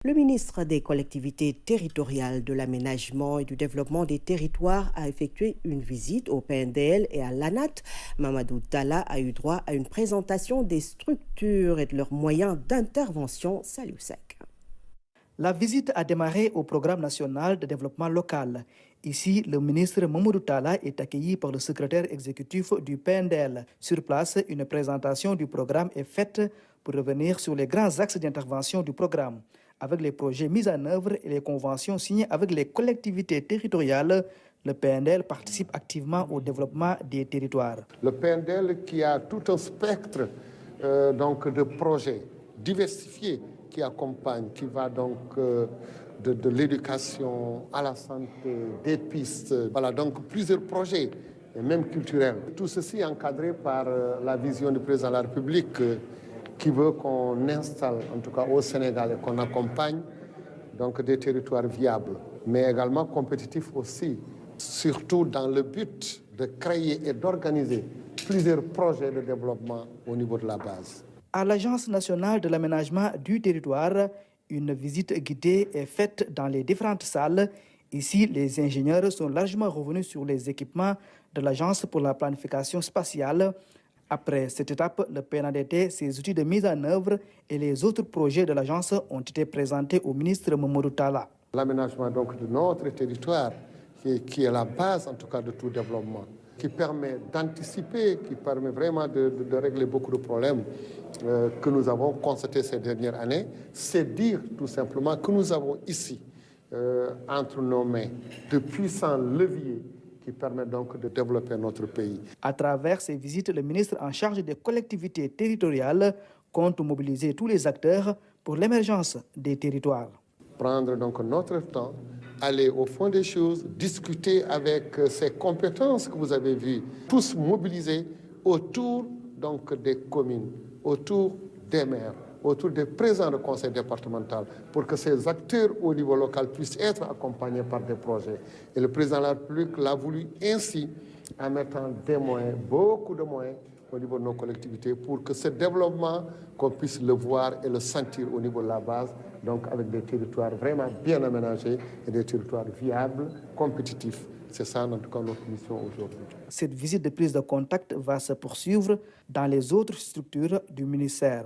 Le ministre des collectivités territoriales, de l'aménagement et du développement des territoires a effectué une visite au PNDL et à l'ANAT. Mamadou Talla a eu droit à une présentation des structures et de leurs moyens d'intervention. Salut Sec. La visite a démarré au Programme national de développement local. Ici, le ministre Mamadou Talla est accueilli par le secrétaire exécutif du PNDL. Sur place, une présentation du programme est faite pour revenir sur les grands axes d'intervention du programme. Avec les projets mis en œuvre et les conventions signées avec les collectivités territoriales, le PNDL participe activement au développement des territoires. Le PNDL qui a tout un spectre de projets diversifiés qui accompagnent, qui va donc de l'éducation à la santé, des pistes, voilà donc plusieurs projets, et même culturels. Tout ceci encadré par la vision du président de la République qui veut qu'on installe, en tout cas au Sénégal, et qu'on accompagne donc des territoires viables, mais également compétitifs aussi, surtout dans le but de créer et d'organiser plusieurs projets de développement au niveau de la base. À l'Agence nationale de l'aménagement du territoire, une visite guidée est faite dans les différentes salles. Ici, les ingénieurs sont largement revenus sur les équipements de l'Agence pour la planification spatiale. Après cette étape, le PNADT, ses outils de mise en œuvre et les autres projets de l'agence ont été présentés au ministre Mamadou Talla. L'aménagement donc de notre territoire, qui est la base en tout cas de tout développement, qui permet d'anticiper, qui permet vraiment de régler beaucoup de problèmes que nous avons constatés ces dernières années, c'est dire tout simplement que nous avons ici, entre nos mains, de puissants leviers qui permettent donc de développer notre pays. À travers ces visites, le ministre en charge des collectivités territoriales compte mobiliser tous les acteurs pour l'émergence des territoires. Prendre donc notre temps, aller au fond des choses, discuter avec ces compétences que vous avez vues, tous mobilisés autour donc des communes, autour des maires, autour des présidents de conseil départemental, pour que ces acteurs au niveau local puissent être accompagnés par des projets. Et le président de la République l'a voulu ainsi, en mettant des moyens, beaucoup de moyens, au niveau de nos collectivités, pour que ce développement, qu'on puisse le voir et le sentir au niveau de la base, donc avec des territoires vraiment bien aménagés et des territoires viables, compétitifs. C'est ça, en tout cas, notre mission aujourd'hui. Cette visite de prise de contact va se poursuivre dans les autres structures du ministère.